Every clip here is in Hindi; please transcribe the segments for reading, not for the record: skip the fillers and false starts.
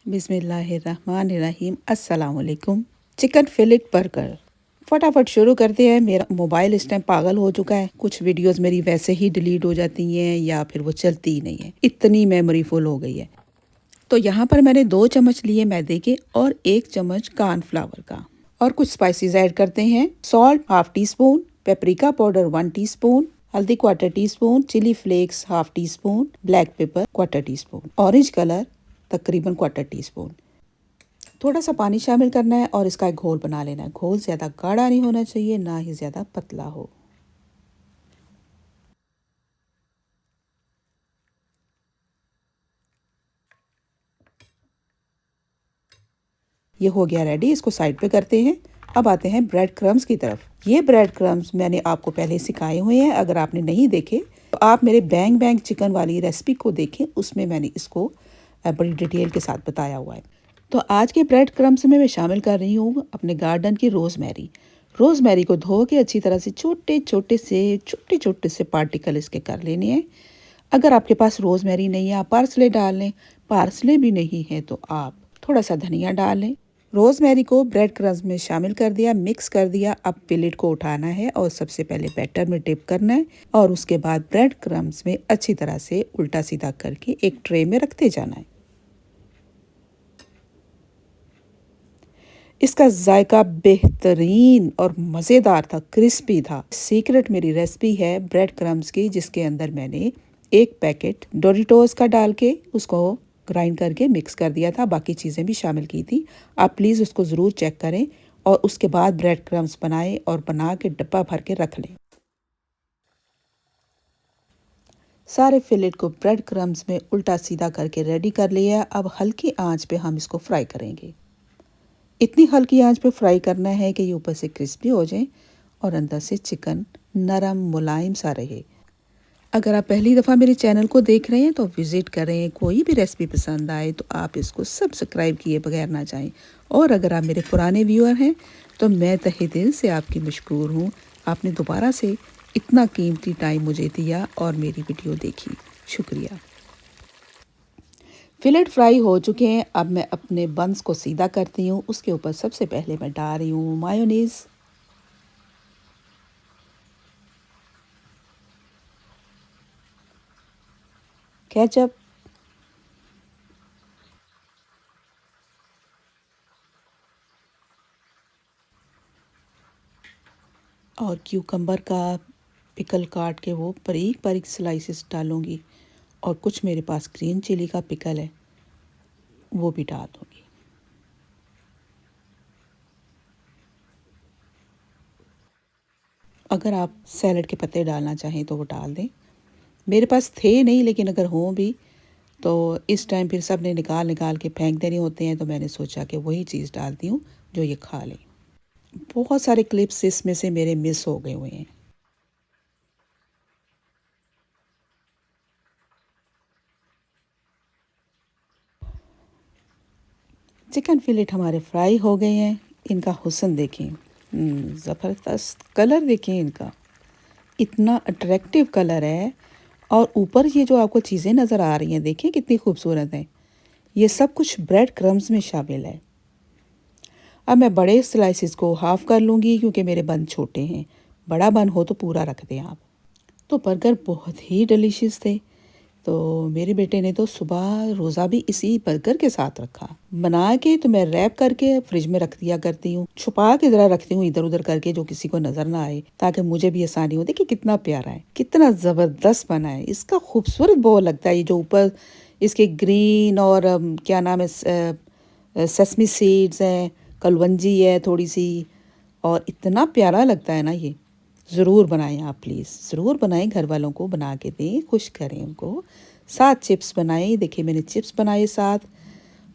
बिस्मिल्लाहिर्रहमानिर्रहीम। अस्सलाम वालेकुम। चिकन फिलेट बर्गर फटाफट शुरू करते हैं। मेरा मोबाइल इस टाइम पागल हो चुका है, कुछ वीडियोस मेरी वैसे ही डिलीट हो जाती हैं या फिर वो चलती ही नहीं है, इतनी मेमोरी फुल हो गई है। तो यहाँ पर मैंने 2 चम्मच लिए मैदे के और 1 चम्मच कॉर्नफ्लावर का, और कुछ स्पाइसेस ऐड करते हैं। Salt half teaspoon, paprika powder 1 teaspoon, हल्दी quarter teaspoon, chili flakes half teaspoon, black pepper quarter teaspoon, orange colour तकरीबन क्वार्टर टी स्पून। थोड़ा सा पानी शामिल करना है और इसका एक घोल बना लेना है। घोल ज़्यादा गाढ़ा नहीं होना चाहिए, ना ही ज़्यादा पतला हो। ये हो गया रेडी, इसको साइड पे करते हैं। अब आते हैं ब्रेड क्रम्स की तरफ। ये ब्रेड क्रम्स मैंने आपको पहले सिखाए हुए हैं, अगर आपने नहीं देखे तो आप मेरे बैंग बैंग चिकन वाली रेसिपी को देखें, उसमें मैंने इसको बड़ी डिटेल के साथ बताया हुआ है। तो आज के ब्रेड क्रम्स में मैं शामिल कर रही हूँ अपने गार्डन की रोज़मेरी। रोज़मेरी को धो के अच्छी तरह से छोटे छोटे से पार्टिकल इसके कर लेने हैं। अगर आपके पास रोज़मेरी नहीं है, आप पार्सले डाल लें। पार्सले भी नहीं है तो आप थोड़ा सा धनिया डाल लें। रोज़मेरी को ब्रेड क्रम्स में शामिल कर दिया, मिक्स कर दिया। अब फिलेट को उठाना है और सबसे पहले बैटर में डिप करना है और उसके बाद ब्रेड क्रम्स में अच्छी तरह से उल्टा सीधा करके एक ट्रे में रखते जाना है। इसका जायका बेहतरीन और मज़ेदार था, क्रिस्पी था। सीक्रेट मेरी रेसिपी है ब्रेड क्रम्स की, जिसके अंदर मैंने 1 पैकेट डोरिटोस का डाल के उसको ग्राइंड करके मिक्स कर दिया था, बाकी चीज़ें भी शामिल की थी। आप प्लीज़ उसको ज़रूर चेक करें और उसके बाद ब्रेड क्रम्स बनाएं और बना के डब्बा भर के रख लें। सारे फिलेट को ब्रेड क्रम्स में उल्टा सीधा करके रेडी कर लिया। अब हल्की आंच पे हम इसको फ्राई करेंगे। इतनी हल्की आंच पे फ्राई करना है कि ये ऊपर से क्रिस्पी हो जाए और अंदर से चिकन नरम मुलायम सा रहे। अगर आप पहली दफ़ा मेरे चैनल को देख रहे हैं तो विज़िट करें। कोई भी रेसिपी पसंद आए तो आप इसको सब्सक्राइब किए बगैर ना जाएं। और अगर आप मेरे पुराने व्यूअर हैं तो मैं तहे दिल से आपकी मशकूर हूँ। आपने दोबारा से इतना कीमती टाइम मुझे दिया और मेरी वीडियो देखी, शुक्रिया। फिलेट फ्राई हो चुके हैं। अब मैं अपने बंस को सीधा करती हूँ। उसके ऊपर सबसे पहले मैं डाल रही हूँ मायोनीज़, केचप और क्यूकम्बर का पिकल काट के वो बारीक बारीक स्लाइसेस डालूँगी, और कुछ मेरे पास ग्रीन चिली का पिकल है, वो भी डाल दूँगी। अगर आप सैलड के पत्ते डालना चाहें तो वो डाल दें। मेरे पास थे नहीं, लेकिन अगर हों भी तो इस टाइम फिर सब ने निकाल निकाल के फेंक देने होते हैं, तो मैंने सोचा कि वही चीज़ डालती हूँ जो ये खा लें। बहुत सारे क्लिप्स इसमें से मेरे मिस हो गए हुए हैं। चिकन फिलेट हमारे फ्राई हो गए हैं। इनका हुस्न देखें, ज़बरदस्त कलर देखें इनका, इतना अट्रैक्टिव कलर है। और ऊपर ये जो आपको चीज़ें नज़र आ रही हैं, देखिए कितनी खूबसूरत हैं। ये सब कुछ ब्रेड क्रम्स में शामिल है। अब मैं बड़े स्लाइसेस को हाफ़ कर लूँगी क्योंकि मेरे बन छोटे हैं। बड़ा बन हो तो पूरा रख दें आप। तो बर्गर बहुत ही डिलीशियस थे। तो मेरे बेटे ने तो सुबह रोज़ा भी इसी बर्गर के साथ रखा। बना के तो मैं रैप करके फ्रिज में रख दिया करती हूँ, छुपा के ज़रा रखती हूँ इधर उधर करके, जो किसी को नज़र ना आए, ताकि मुझे भी आसानी हो। देखिए कितना प्यारा है, कितना ज़बरदस्त बना है। इसका खूबसूरत बहुत लगता है, ये जो ऊपर इसके ग्रीन और क्या नाम है, सेसमी सीड्स हैं, कलवंजी है थोड़ी सी, और इतना प्यारा लगता है ना ये। ज़रूर बनाएं आप, प्लीज़ ज़रूर बनाएं, घर वालों को बना के दें, खुश करें उनको। साथ चिप्स बनाएं, देखिए मैंने चिप्स बनाए साथ,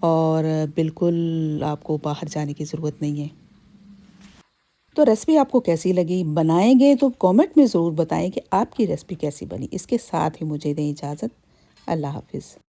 और बिल्कुल आपको बाहर जाने की ज़रूरत नहीं है। तो रेसिपी आपको कैसी लगी? बनाएंगे तो कमेंट में ज़रूर बताएं कि आपकी रेसिपी कैसी बनी। इसके साथ ही मुझे दें इजाज़त। अल्लाह हाफिज़।